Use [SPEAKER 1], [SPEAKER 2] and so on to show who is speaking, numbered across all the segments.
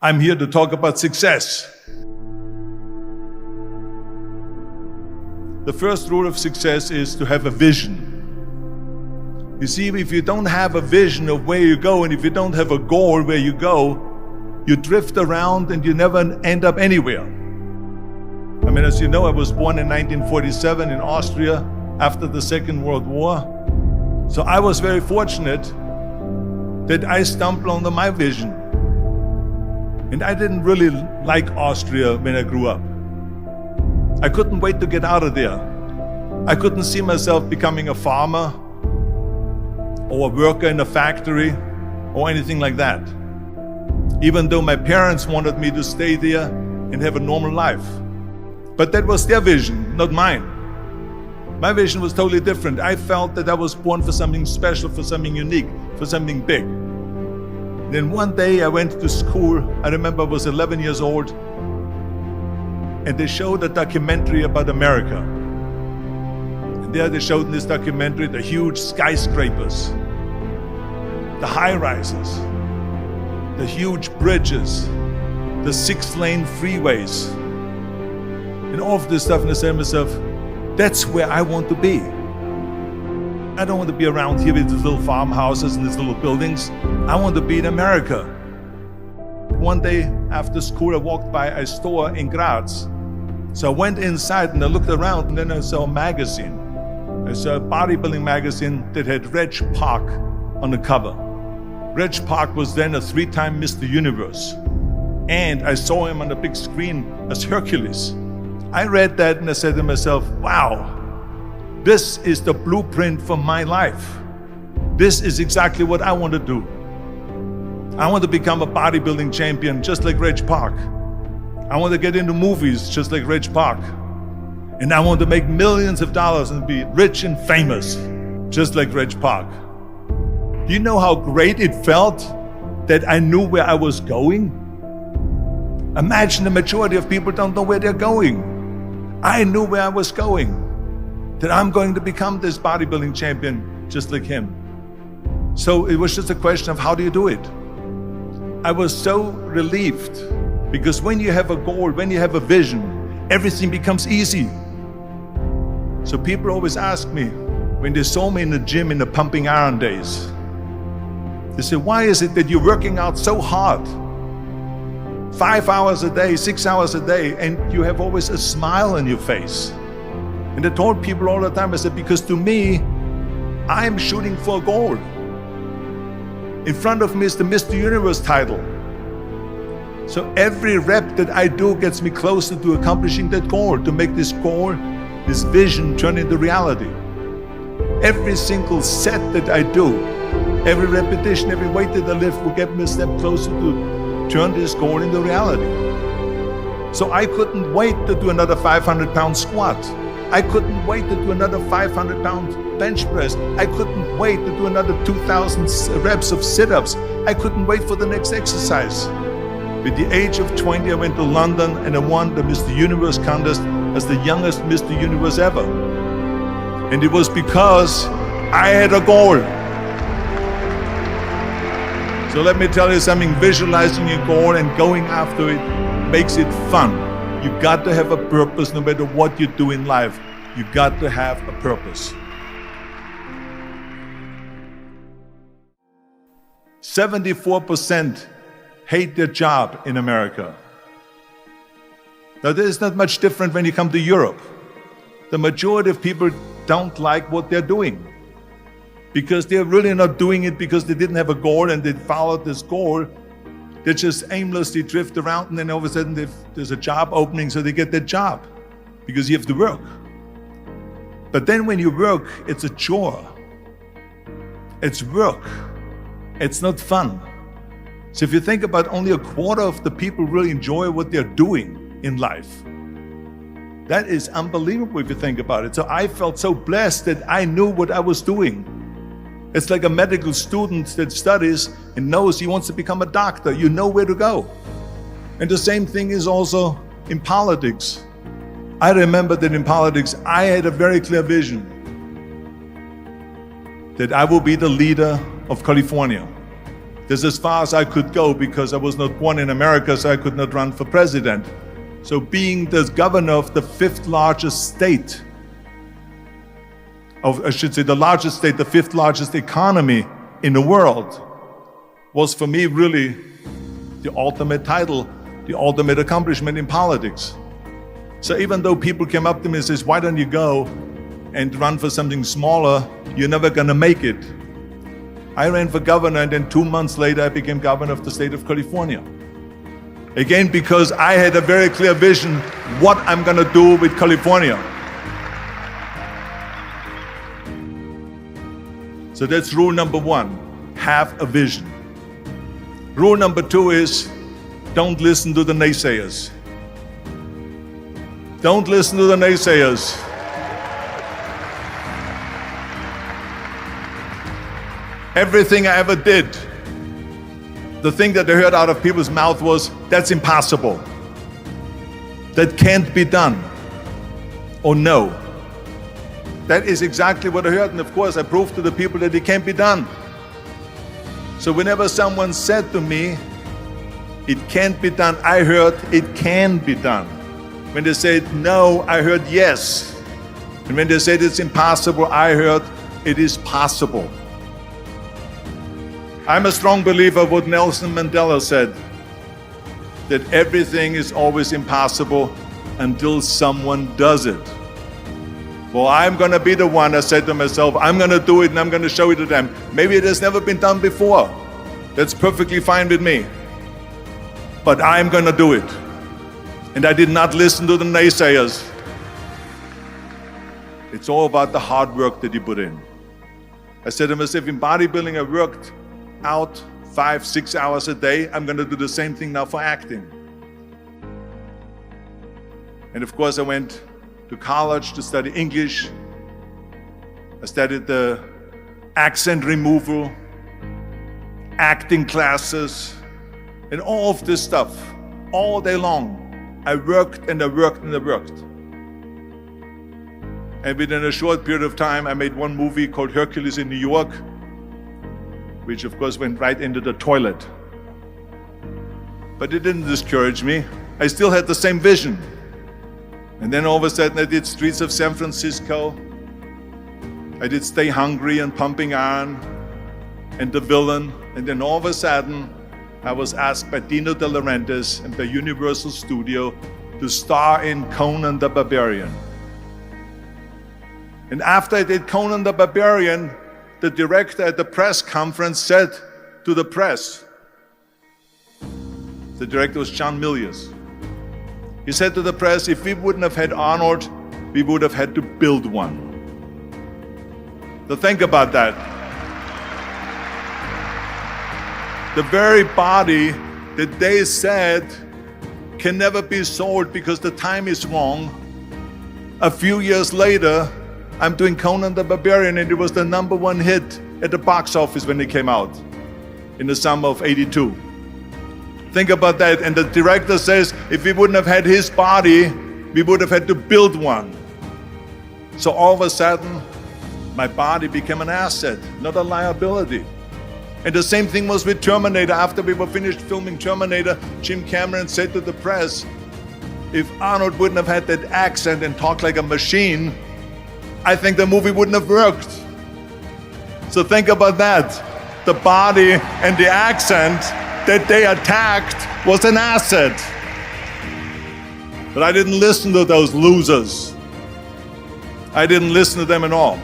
[SPEAKER 1] I'm here to talk about success. The first rule of success is to have a vision. You see, if you don't have a vision of where you go, and if you don't have a goal where you go, you drift around and you never end up anywhere. I mean, as you know, I was born in 1947 in Austria after the Second World War. So I was very fortunate that I stumbled onto my vision. And I didn't really like Austria when I grew up. I couldn't wait to get out of there. I couldn't see myself becoming a farmer or a worker in a factory or anything like that. Even though my parents wanted me to stay there and have a normal life. But that was their vision, not mine. My vision was totally different. I felt that I was born for something special, for something unique, for something big. Then one day I went to school. I remember I was 11 years old, and they showed a documentary about America. And there they showed in this documentary the huge skyscrapers, the high-rises, the huge bridges, the 6-lane freeways, and all of this stuff. And I said to myself, that's where I want to be. I don't want to be around here with these little farmhouses and these little buildings. I want to be in America. One day after school, I walked by a store in Graz. So I went inside and I looked around, and then I saw a magazine. I saw a bodybuilding magazine that had Reg Park on the cover. Reg Park was then a 3-time Mr. Universe. And I saw him on the big screen as Hercules. I read that and I said to myself, wow, this is the blueprint for my life. This is exactly what I want to do. I want to become a bodybuilding champion just like Reg Park. I want to get into movies just like Reg Park. And I want to make millions of dollars and be rich and famous just like Reg Park. Do you know how great it felt that I knew where I was going? Imagine the majority of people don't know where they're going. I knew where I was going, that I'm going to become this bodybuilding champion just like him. So it was just a question of how do you do it? I was so relieved, because when you have a goal, when you have a vision, everything becomes easy. So people always ask me, when they saw me in the gym in the pumping iron days, they say, why is it that you're working out so hard? 5 hours a day, 6 hours a day, and you have always a smile on your face. And I told people all the time, I said, because to me, I'm shooting for a goal. In front of me is the Mr. Universe title. So every rep that I do gets me closer to accomplishing that goal, to make this goal, this vision turn into reality. Every single set that I do, every repetition, every weight that I lift will get me a step closer to turn this goal into reality. So I couldn't wait to do another 500-pound squat. I couldn't wait to do another 500-pound bench press. I couldn't wait to do another 2,000 reps of sit-ups. I couldn't wait for the next exercise. At the age of 20, I went to London and I won the Mr. Universe contest as the youngest Mr. Universe ever. And it was because I had a goal. So let me tell you something, visualizing your goal and going after it makes it fun. You got to have a purpose no matter what you do in life. You got to have a purpose. 74% hate their job in America. Now there's not much different when you come to Europe. The majority of people don't like what they're doing, because they're really not doing it because they didn't have a goal and they followed this goal. They just aimlessly drift around, and then all of a sudden there's a job opening, so they get that job because you have to work. But then when you work, it's a chore. It's work. It's not fun. So if you think about, only a quarter of the people really enjoy what they're doing in life. That is unbelievable if you think about it. So I felt so blessed that I knew what I was doing. It's like a medical student that studies and knows he wants to become a doctor. You know where to go. And the same thing is also in politics. I remember that in politics, I had a very clear vision that I will be the leader of California. This is as far as I could go because I was not born in America, so I could not run for president. So being the governor of the fifth largest state, the largest state, the fifth largest economy in the world, was for me really the ultimate title, the ultimate accomplishment in politics. So even though people came up to me and says, why don't you go and run for something smaller, you're never gonna make it. I ran for governor, and then 2 months later I became governor of the state of California. Again, because I had a very clear vision what I'm gonna do with California. So that's rule number one, have a vision. Rule number two is, don't listen to the naysayers. Don't listen to the naysayers. Everything I ever did, the thing that I heard out of people's mouth was, that's impossible. That can't be done. Or no. That is exactly what I heard, and of course I proved to the people that it can't be done. So whenever someone said to me, it can't be done, I heard, it can be done. When they said no, I heard yes. And when they said it's impossible, I heard it is possible. I'm a strong believer of what Nelson Mandela said, that everything is always impossible until someone does it. Well, I'm gonna be the one, I said to myself, I'm gonna do it and I'm gonna show it to them. Maybe it has never been done before. That's perfectly fine with me. But I'm gonna do it. And I did not listen to the naysayers. It's all about the hard work that you put in. I said to myself, in bodybuilding I worked out 5-6 hours a day. I'm gonna do the same thing now for acting. And of course I went to college to study English. I studied the accent removal, acting classes, and all of this stuff, all day long. I worked and I worked and I worked. And within a short period of time, I made one movie called Hercules in New York, which of course went right into the toilet. But it didn't discourage me. I still had the same vision. And then all of a sudden I did Streets of San Francisco. I did Stay Hungry and Pumping Iron and The Villain. And then all of a sudden I was asked by Dino De Laurentiis and by Universal Studio to star in Conan the Barbarian. And after I did Conan the Barbarian, the director at the press conference said to the press, the director was John Milius. He said to the press, if we wouldn't have had Arnold, we would have had to build one. So think about that. The very body that they said can never be sold because the time is wrong. A few years later, I'm doing Conan the Barbarian, and it was the #1 hit at the box office when it came out in the summer of '82. Think about that. And the director says, if we wouldn't have had his body, we would have had to build one. So all of a sudden, my body became an asset, not a liability. And the same thing was with Terminator. After we were finished filming Terminator, Jim Cameron said to the press, if Arnold wouldn't have had that accent and talked like a machine, I think the movie wouldn't have worked. So think about that. The body and the accent that they attacked was an asset. But I didn't listen to those losers. I didn't listen to them at all.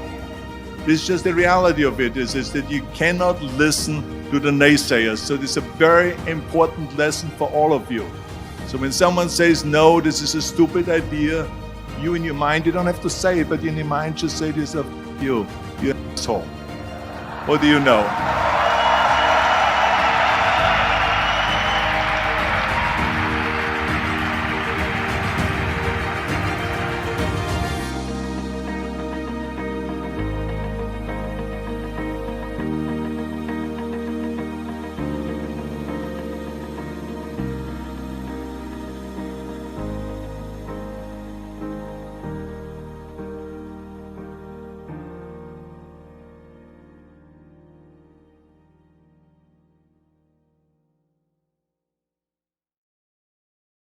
[SPEAKER 1] It's just the reality of it is that you cannot listen to the naysayers. So this is a very important lesson for all of you. So when someone says, no, this is a stupid idea, you in your mind, you don't have to say it, but in your mind just say to yourself, you asshole. What do you know?